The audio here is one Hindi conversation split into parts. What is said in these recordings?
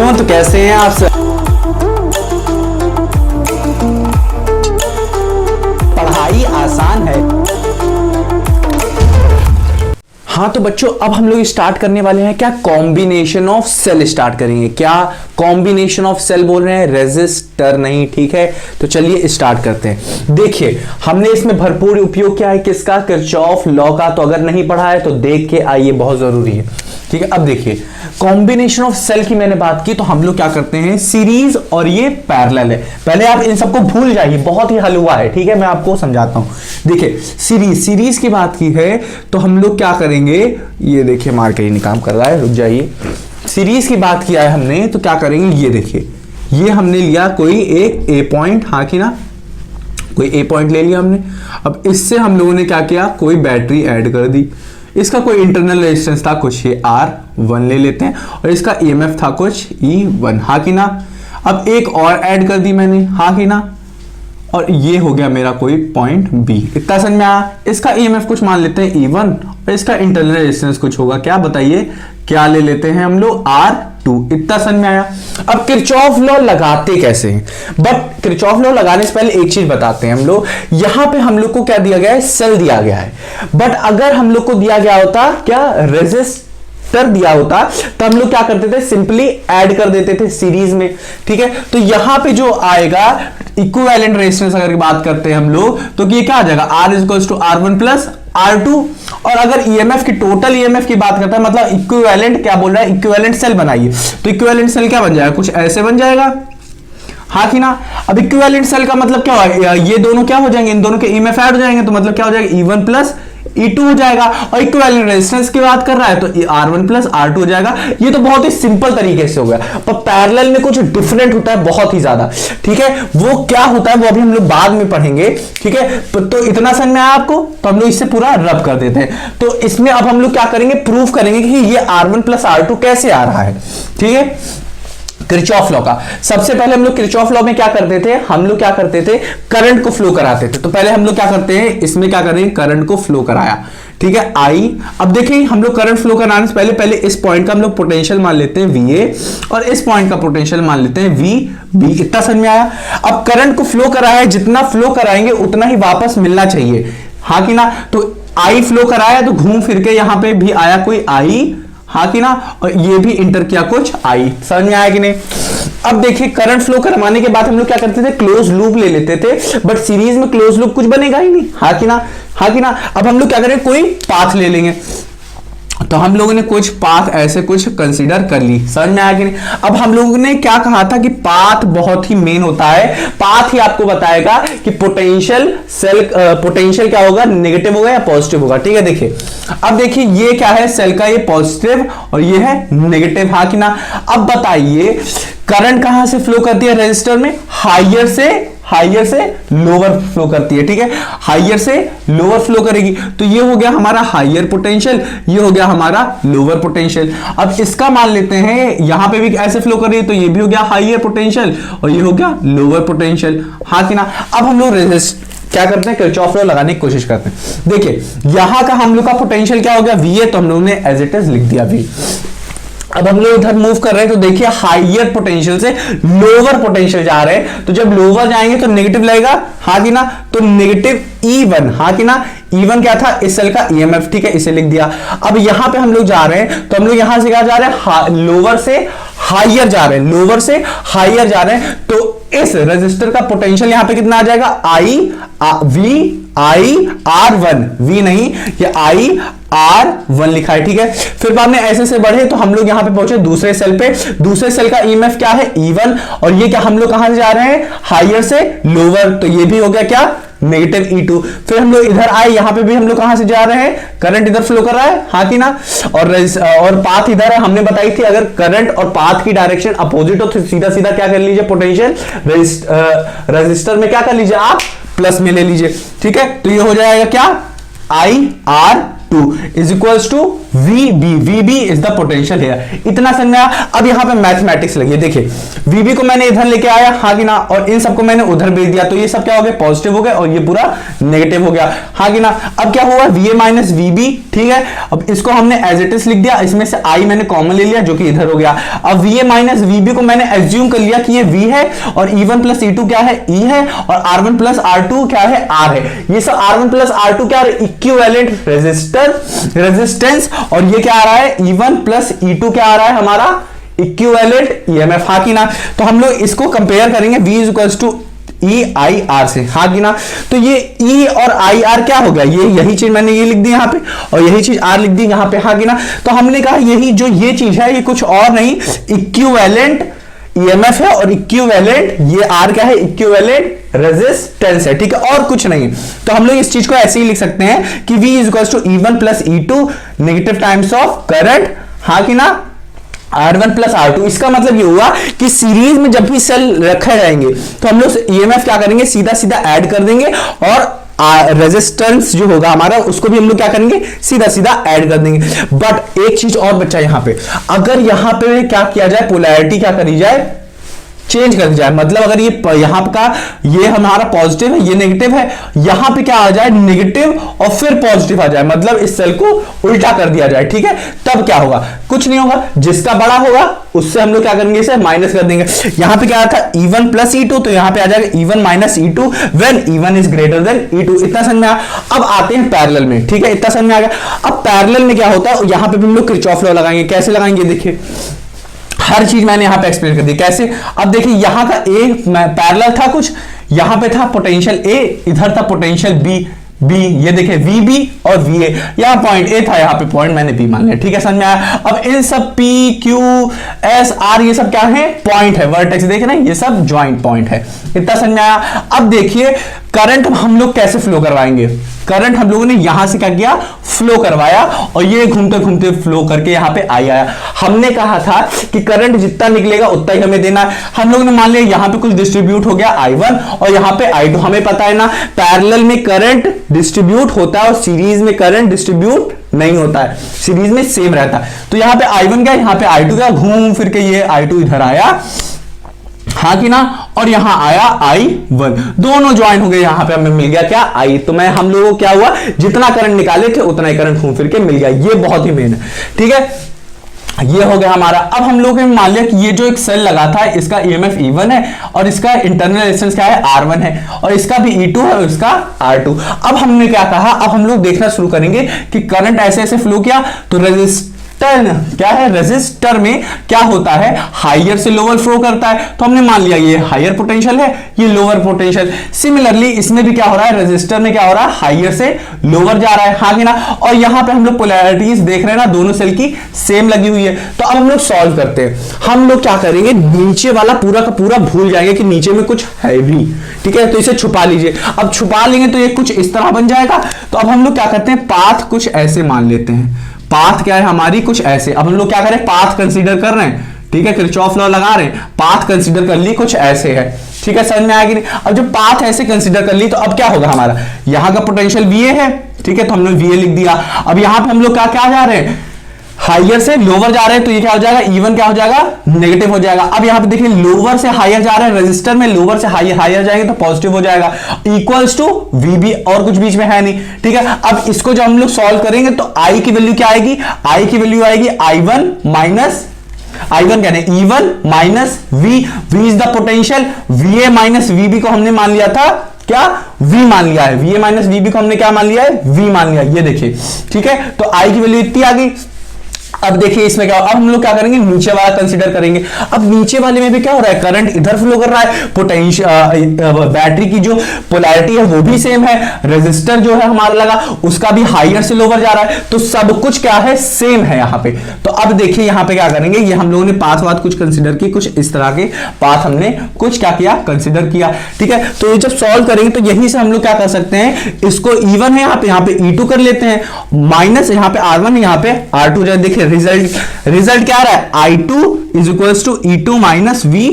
क्यों, तो कैसे हैं आप सब? पढ़ाई आसान है। हाँ तो बच्चों, अब हम लोग स्टार्ट करने वाले हैं क्या, कॉम्बिनेशन ऑफ सेल स्टार्ट करेंगे। क्या कॉम्बिनेशन ऑफ सेल बोल रहे हैं, रेजिस्टर नहीं, ठीक है। तो चलिए स्टार्ट करते हैं। देखिए हमने इसमें भरपूर उपयोग किया है किसका, किरचॉफ लॉ का। तो अगर नहीं पढ़ा है तो देख के आइए, बहुत जरूरी है, ठीक है। अब देखिए कॉम्बिनेशन ऑफ सेल की मैंने बात की, तो हम लोग क्या करते हैं, सीरीज और ये पैरेलल है। पहले आप इन सबको भूल जाइए, बहुत ही हलवा है, ठीक है, मैं आपको समझाता हूं। देखिए सीरीज की बात की है तो हम लोग क्या करेंगे, ये देखिए मार के ही काम कर रहा है, रुक जाइए। सीरीज की बात किया है हमने तो क्या करेंगे, ये देखिए ये हमने लिया कोई एक ए पॉइंट, हाँ कि ना, कोई ए पॉइंट ले लिया हमने। अब इससे हम लोगों ने क्या किया, कोई बैटरी ऐड कर दी। इसका कोई इंटरनल रेजिस्टेंस था कुछ, ये R1 ले लेते हैं, और इसका EMF था कुछ E1, हाँ कि ना। अब एक और ऐड कर दी मैंने, हाँ कि ना, और ये हो गया मेरा कोई पॉइंट B। इतना समझ में आया। इसका EMF कुछ मान लेते हैं E1 और इसका इंटरनल रेजिस्टेंस कुछ होगा, क्या बताइए, क्या ले लेते हैं हम लोग, R2। इतना समझ में आया। अब किरचॉफ लॉ लगाते कैसे हैं, बट किरचॉफ लॉ लगाने से पहले एक चीज बताते हैं हम लोग। यहां पे हम लोग को क्या दिया गया है, सेल दिया गया है, बट अगर हम लोग को दिया गया होता क्या, रेजिस्टर दिया होता, तो हम लोग क्या करते थे, सिंपली ऐड कर देते थे सीरीज में, ठीक है। तो यहां पे जो आएगा इक्विवेलेंट रेजिस्टेंस अगर बात करते हैं हम लोग, तो ये क्या आ जाएगा, R equals to R1 plus R2। और अगर EMF की, टोटल EMF की बात करता है, मतलब इक्विवेलेंट क्या बोल रहा है, इक्विवेलेंट सेल बनाइए। तो इक्विवेलेंट सेल क्या बन जाएगा, कुछ ऐसे बन जाएगा, हाँ कि ना। अब इक्विवेलेंट सेल का मतलब क्या होगा, ये दोनों क्या हो जाएंगे, इन दोनों के EMF ऐड हो जाएंगे, तो मतलब क्या हो जाएगा, E1 प्लस E2 हो जाएगा। और इक्विवेलेंट रेजिस्टेंस की बात कर रहा है तो R1 प्लस R2 हो जाएगा। ये तो बहुत ही सिंपल तरीके से हो गया, पर पैरेलल में कुछ डिफरेंट होता है बहुत ही ज्यादा, ठीक है। वो क्या होता है वो अभी हम लोग बाद में पढ़ेंगे, ठीक है। तो इतना समझ में आया आपको, तो हम लोग इससे पूरा रब कर देते हैं। तो इसमें अब हम लोग क्या करेंगे, प्रूफ करेंगे कि ये R1 प्लस R2 कैसे आ रहा है, ठीक है। किरचॉफ लॉ का सबसे पहले हम लोग किरचॉफ लॉ में क्या करते थे, हम लोग क्या करते थे, करंट को फ्लो कराते थे। तो पहले हम लोग क्या करते हैं, इसमें क्या करेंगे, करंट को फ्लो कराया, ठीक है, I। अब देखिए हम लोग करंट फ्लो कराने से पहले इस पॉइंट का हम लोग पोटेंशियल मान लेते हैं VA, और इस पॉइंट का पोटेंशियल मान लेते हैं VB। इतना समझ में आया। अब करंट को फ्लो कराया है, जितना फ्लो कराएंगे उतना ही वापस मिलना चाहिए, हाँ कि ना। तो I फ्लो कराया तो घूम फिर के यहां पे भी आया कोई I, हाँ कि ना, और ये भी इंटर किया कुछ I। समझ में आया कि नहीं। अब देखिए करंट फ्लो करवाने के बाद हम लोग क्या करते थे, क्लोज लूप ले लेते थे, बट सीरीज में क्लोज लूप कुछ बनेगा ही नहीं, हाँ कि ना, हाँ कि ना। अब हम लोग क्या करें, कोई पाथ ले लेंगे। तो हम लोगों ने कुछ पाथ ऐसे कुछ कंसीडर कर ली, समझ में आया कि नहीं। अब हम लोगों ने क्या कहा था कि पाथ बहुत ही मेन होता है, पाथ ही आपको बताएगा कि पोटेंशियल सेल, पोटेंशियल क्या होगा, नेगेटिव होगा या पॉजिटिव होगा, ठीक है। देखिए अब देखिए ये क्या है, सेल का ये पॉजिटिव और ये है नेगेटिव, हाँ कि ना। अब बताइए करंट कहां से फ्लो करती है रेजिस्टर में, हायर से लोअर फ्लो करती है, ठीक है, हायर से लोअर फ्लो करेगी। तो ये हो गया हमारा हायर पोटेंशियल, ये हो गया हमारा लोअर पोटेंशियल। अब इसका मान लेते हैं, यहां पे भी ऐसे फ्लो कर रही है, तो ये भी हो गया हायर पोटेंशियल और ये हो गया लोअर पोटेंशियल, हाँ कि ना। अब हम लोग क्या करते हैं, किरचॉफ लॉ लगाने की कोशिश करते हैं। देखिए यहां का हम लोग का पोटेंशियल क्या हो गया, VA, तो हम लोगों ने एज इट इज लिख दिया V। अब हम लोग इधर मूव कर रहे हैं तो देखिए हायर पोटेंशियल से लोअर पोटेंशियल जा रहे हैं, तो जब लोअर जाएंगे तो नेगेटिव लगेगा, हाँ कि ना। तो नेगेटिव E1, हाँ कि ना। E1 क्या था, इस सेल का EMF, ठीक है, इसे लिख दिया। अब यहां पे हम लोग जा रहे हैं, तो हम लोग यहां से क्या जा रहे हैं, लोअर से हायर जा रहे हैं, लोअर से हायर जा रहे हैं। तो इस रेजिस्टर का पोटेंशियल यहां पे कितना आ जाएगा, R1, V नहीं, ये R1 लिखा है, ठीक है। फिर बाद में ऐसे से बढ़े तो हम लोग यहां पे पहुंचे दूसरे सेल पे, दूसरे सेल का EMF क्या है, E1, और ये क्या हम लोग कहां से जा रहे हैं, हायर से लोअर, तो ये भी हो गया क्या, नेगेटिव E2। फिर हम लोग इधर आए, यहां पे भी हम लोग कहां से जा रहे हैं, करंट इधर फ्लो कर रहा है, हाँ कि ना। और पाथ इधर है, हमने बताई थी अगर करंट और पाथ की डायरेक्शन अपोजिट हो तो सीधा सीधा क्या कर लीजिए, पोटेंशियल रेजिस्टर में क्या कर लीजिए आप, प्लस में ले लीजिए, ठीक है। तो ये हो जाएगा क्या, IR2 is equals to VB is the potential है। इतना समझ में आया। अब यहां पे मैथमेटिक्स लगी, देखिए VB को मैंने इधर लेके आया, हाँ कि ना, और इन सबको मैंने उधर भेज दिया, तो ये सब क्या हो गया, पॉजिटिव हो गया, और ये पूरा नेगेटिव हो गया, हाँ कि ना। अब क्या हुआ, VA माइनस VB, ठीक है। अब इसको हमने एज इट इज लिख दिया, इसमें से I मैंने कॉमन ले लिया जो कि इधर हो गया। अब VA माइनस VB को मैंने एज्यूम कर लिया कि ये V है, और E1 प्लस E2 क्या है, E है, और R1 प्लस R2 क्या है, R है। ये सब R1 प्लस R2 क्या है, इक्विवेलेंट रेजिस्टेंस, और ये क्या आ रहा है, E1 प्लस E2 क्या आ रहा है हमारा, इक्विवेलेंट EMF, हाँ कि ना। तो हम लोग इसको कंपेयर करेंगे V is equals to EIR से, हाँ कि ना। तो ये E और IR क्या हो गया, ये यही चीज मैंने ये लिख दी यहाँ पे, और यही चीज R लिख दी यहाँ पे, हाँ कि ना। तो हमने कहा यही जो ये चीज है ये कुछ और नहीं, इक्विवेलेंट EMF है, और इक्विवेलेंट ये R क्या है, इक्विवेलेंट रेजिस्टेंस है, ठीक है, और कुछ नहीं। तो हम लोग इस चीज को ऐसे ही लिख सकते हैं कि V is equals to E1 plus E2 negative times of current, हाँ कि ना, R1 प्लस R2। इसका मतलब ये हुआ कि सीरीज में जब भी सेल रखे जाएंगे तो हम लोग EMF क्या करेंगे, सीधा सीधा ऐड कर देंगे, और रेजिस्टेंस जो होगा हमारा उसको भी हम लोग क्या करेंगे, सीधा सीधा ऐड कर देंगे। बट एक चीज और बच्चा यहां पे, अगर यहां पे क्या किया जाए, पोलैरिटी क्या करी जाए, चेंज कर दी जाए। मतलब अगर ये यहां का ये हमारा पॉजिटिव है, ये नेगेटिव है, यहां पे क्या आ जाए, नेगेटिव और फिर पॉजिटिव आ जाए, मतलब इस सेल को उल्टा कर दिया जाए, ठीक है। तब क्या होगा, कुछ नहीं होगा, जिसका बड़ा होगा उससे हम लोग क्या करेंगे, इसे माइनस कर देंगे। यहां पे क्या था, E1 प्लस E2, तो यहां पे आ जाएगा E1 minus E2 when E1 is greater than E2। इतना समझ में आया। अब आते हैं पैरेलल में, ठीक है, इतना समझ में आ गया। अब पैरेलल में क्या होता है, यहां पे भी हम लोग किरचॉफ लॉ लगाएंगे। कैसे लगाएंगे, देखिए हर चीज मैंने यहां पे एक्सप्लेन कर दी कैसे। अब देखिए यहां का ए पैरेलल था, कुछ यहां पे था पोटेंशियल ए, इधर था पोटेंशियल बी, ये देखिए VB और VA, यहां पॉइंट ए था, यहां पे पॉइंट मैंने बी मान लिया, ठीक है, समझ में आया। अब इन सब P Q S R ये सब क्या है, पॉइंट है, वर्टेक्स देखे ना, ये सब ज्वाइंट पॉइंट है। इतना समझ में आया। अब देखिए करंट हम लोग कैसे फ्लो करवाएंगे। करंट हम लोगों ने यहां से क्या किया, फ्लो करवाया, और ये घूमते घूमते फ्लो करके यहां पे आया। हमने कहा था कि करंट जितना निकलेगा उतना ही हमें देना है। हम लोगों ने मान लिया यहां पे कुछ डिस्ट्रीब्यूट हो गया I1 और यहां पे I2। हमें पता है ना, पैरेलल में करंट डिस्ट्रीब्यूट होता है और सीरीज में करंट डिस्ट्रीब्यूट नहीं होता है, सीरीज में सेम रहता है। तो यहां पे I1 क्या, यहां पे I2 क्या, घूम फिर के ये I2 इधर आया, हाँ कि ना, और यहां आया I1, दोनों ज्वाइन हो गए, यहां पे हमें मिल गया क्या, I। तो मैं हम लोगों को क्या हुआ, जितना करंट निकाले थे उतना ही करंट घूम फिर के मिल गया। ये बहुत ही मेन है, ठीक है, ये हो गया हमारा। अब हम लोगों ने मान लिया कि ये जो एक सेल लगा था इसका EMF E1 है, और इसका इंटरनल रेजिस्टेंस क्या है, R1 है, और इसका भी E2 है और इसका R2। अब हमने क्या कहा, अब हम लोग देखना शुरू करेंगे कि करंट ऐसे ऐसे फ्लो किया, तो रेजिस्टेंस क्या है, रेजिस्टर में क्या होता है, हायर से लोअर फ्लो करता है। तो हमने मान लिया ये हायर पोटेंशियल है, ये लोअर पोटेंशियल। सिमिलरली इसमें भी क्या हो रहा है, रेजिस्टर में क्या हो रहा है, हायर से लोअर जा रहा है, हाँ कि ना। और यहां पे हम लोग पोलैरिटीज देख रहे हैं ना, दोनों सेल की सेम लगी हुई है। तो अब हम लोग सॉल्व करते हैं। हम लोग क्या करेंगे, नीचे वाला पूरा का पूरा भूल जाएंगे कि नीचे में कुछ है भी, ठीक है, तो इसे छुपा लीजिए। अब छुपा लेंगे तो ये कुछ इस तरह बन जाएगा। तो अब हम लोग क्या करते हैं, पाथ कुछ ऐसे मान लेते हैं। पाथ क्या है हमारी, कुछ ऐसे। अब हम लोग क्या करें, पाथ कंसीडर कर रहे हैं, ठीक है, किरचॉफ लॉ लगा रहे हैं, पाथ कंसीडर कर ली, कुछ ऐसे है, ठीक है, समझ में आएगी नहीं। अब जब पाथ ऐसे कंसीडर कर ली तो अब क्या होगा, हमारा यहां का पोटेंशियल VA है, ठीक है, तो हमने VA लिख दिया। अब यहां पे हम लोग क्या क्या जा रहे हैं, हायर से लोअर जा रहे हैं, तो ये क्या हो जाएगा, E1 क्या हो जाएगा, नेगेटिव हो जाएगा। अब यहां पे देखिए लोअर से हायर जा रहे हैं, रेजिस्टर में लोअर से हायर जाएंगे तो पॉजिटिव हो जाएगा, इक्वल्स टू VB, और कुछ बीच में है नहीं, ठीक है। अब इसको जब हम लोग सॉल्व करेंगे तो I की वैल्यू क्या आएगी, I की वैल्यू आएगी I1 माइनस I1 कहने E1 minus V is the potential, VA minus VB को हमने मान लिया था क्या, V मान लिया है, VA माइनस VB को हमने क्या मान लिया है, V मान लिया, ये देखिए, ठीक है। तो I की वैल्यू इतनी आ गई। अब देखिए इसमें क्या, अब हम लोग क्या करेंगे, नीचे वाला कंसीडर करेंगे। अब नीचे वाले में भी क्या हो रहा है, करंट इधर फ्लो कर रहा है, पोटेंशियल बैटरी की जो पोलैरिटी है वो भी सेम है, रेजिस्टर जो है हमारा लगा उसका भी हायर से लोअर जा रहा है, तो सब कुछ क्या है, सेम है यहाँ पे। तो अब देखिए यहाँ पे क्या करेंगे, ये हम लोगों ने पाथ वाथ कुछ कंसीडर की, कुछ इस तरह के पाथ हमने कुछ क्या किया, कंसीडर किया, ठीक है। तो ये जब सॉल्व करेंगे तो यही से हम लोग क्या कर सकते हैं, इसको E1 है यहाँ पे E2 कर लेते हैं, माइनस यहाँ पे R1 है, यहाँ पे R2। देखिए रिजल्ट क्या आ रहा है, I2 is equals to E2 minus V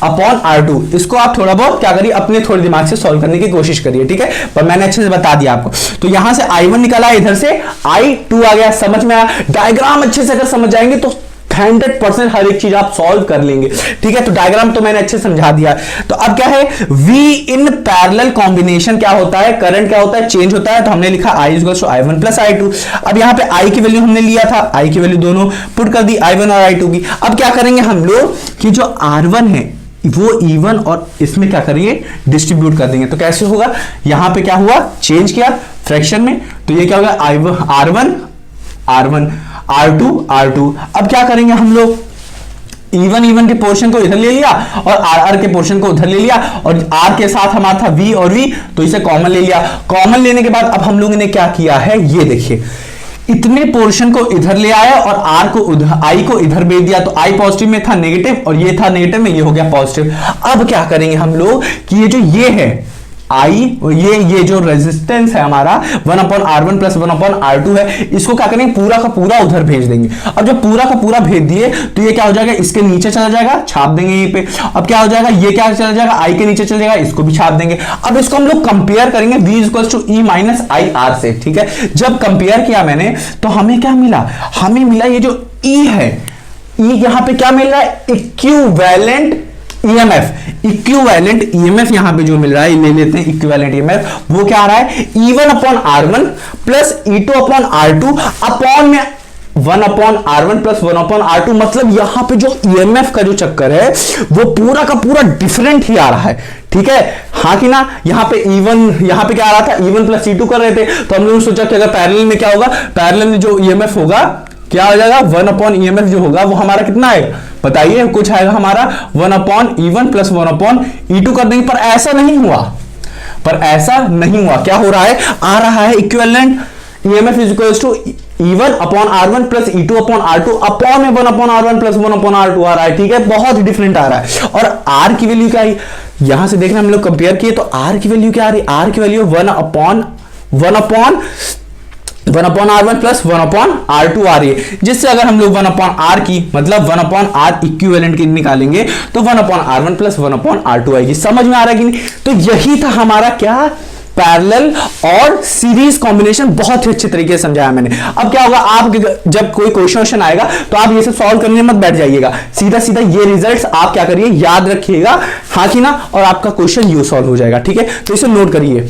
upon R2। इसको आप थोड़ा बहुत क्या करिए, अपने थोड़े दिमाग से सॉल्व करने की कोशिश करिए, ठीक है, पर मैंने अच्छे से बता दिया आपको। तो यहां से I1 निकला, इधर से I2 आ गया, समझ में आया। डायग्राम अच्छे से अगर समझ जाएंगे तो 100% हर एक चीज आप सॉल्व कर लेंगे, ठीक है। तो डायग्राम तो मैंने अच्छे से समझा दिया। तो अब क्या है, V इन पैरेलल कॉम्बिनेशन क्या होता है, करंट क्या होता है, चेंज होता है। तो हमने लिखा I = I1 + I2। अब यहां पे I की वैल्यू हमने लिया था, I की वैल्यू दोनों पुट कर दी, I1 और I2 की। अब क्या करेंगे हम लोग कि जो R1 है वो E1 और इसमें क्या करेंगे, डिस्ट्रीब्यूट कर देंगे। तो कैसे होगा, यहां पे क्या हुआ, चेंज किया फ्रैक्शन में, तो ये क्या होगा, R1 R2। अब क्या करेंगे हम लोग, E1 के पोर्शन को इधर ले लिया और R के पोर्शन को उधर ले लिया, और R के साथ हमारा था V और V, तो इसे कॉमन ले लिया। कॉमन लेने के बाद अब हम लोगों ने क्या किया है, ये देखिए, इतने पोर्शन को इधर ले आया और R को I को इधर भेज दिया। तो I पॉजिटिव में था नेगेटिव और ये था नेगेटिव में, ये हो गया पॉजिटिव। अब क्या करेंगे हम लोग कि ये जो ये है I, ये जो रेजिस्टेंस है हमारा 1/R1 + 1/R2 है, इसको क्या करेंगे, पूरा का पूरा उधर भेज देंगे। अब जब पूरा का पूरा भेज दिए तो ये क्या हो जाएगा, इसके नीचे चला जाएगा, छाप देंगे यहीं पे। अब क्या हो जाएगा, ये क्या चला जाएगा, I के नीचे चला जाएगा, इसको भी छाप देंगे। अब इसको हम लोग कंपेयर करेंगे V = E - IR से, ठीक है। जब कंपेयर किया मैंने तो हमें क्या मिला, हमें मिला ये जो E है, E यहां पे क्या मिल रहा है, इक्विवेलेंट EMF यहां पे जो मिल रहा है, ले लेते हैं इक्विवेलेंट EMF, वो क्या आ रहा है, E1/R1 + E2/R2 अपॉन में 1/R1 + 1/R2। मतलब यहां पे जो EMF का जो चक्कर है वो पूरा का पूरा डिफरेंट ही आ रहा है, ठीक है, हाँ कि ना। यहां पे E1, यहां पे क्या आ रहा था, E1 + E2 कर रहे थे, तो हम लोगों ने सोचा कि अगर पैरेलल में क्या होगा, पैरेलल में जो EMF होगा क्या हो जाएगा, 1/EMF जो होगा वो हमारा कितना है, बताइए, कुछ आएगा हमारा 1/E1 + 1/E2 कर देंगे। पर ऐसा नहीं हुआ, क्या हो रहा है, आ रहा है equivalent EMF = E1/R1 + E2/R2 upon में 1/R1 + 1/R2 आ रहा है, ठीक है, बहुत डिफरेंट आ रहा है। और R की वैल्यू क्या है, यहां से देखना, हम लोग कंपेयर किए तो R की वैल्यू क्या आ रही है, R की वैल्यू 1/R1 + 1/R2 आ रही है। जिससे अगर हम लोग 1/R की मतलब 1/R इक्विवेलेंट की निकालेंगे तो 1/R1 + 1/R2 आएगी। समझ में आ रहा है कि नहीं। तो यही था हमारा क्या, पैरेलल और सीरीज कॉम्बिनेशन। बहुत ही अच्छे तरीके से समझाया मैंने। अब क्या होगा, आप जब कोई क्वेश्चन आएगा तो आप ये सब सॉल्व करने मत बैठ जाइएगा, सीधा सीधा ये रिजल्ट्स आप क्या करिए, याद रखिएगा, हाँ कि ना, और आपका क्वेश्चन यू सॉल्व हो जाएगा, ठीक है। तो इसे नोट करिए।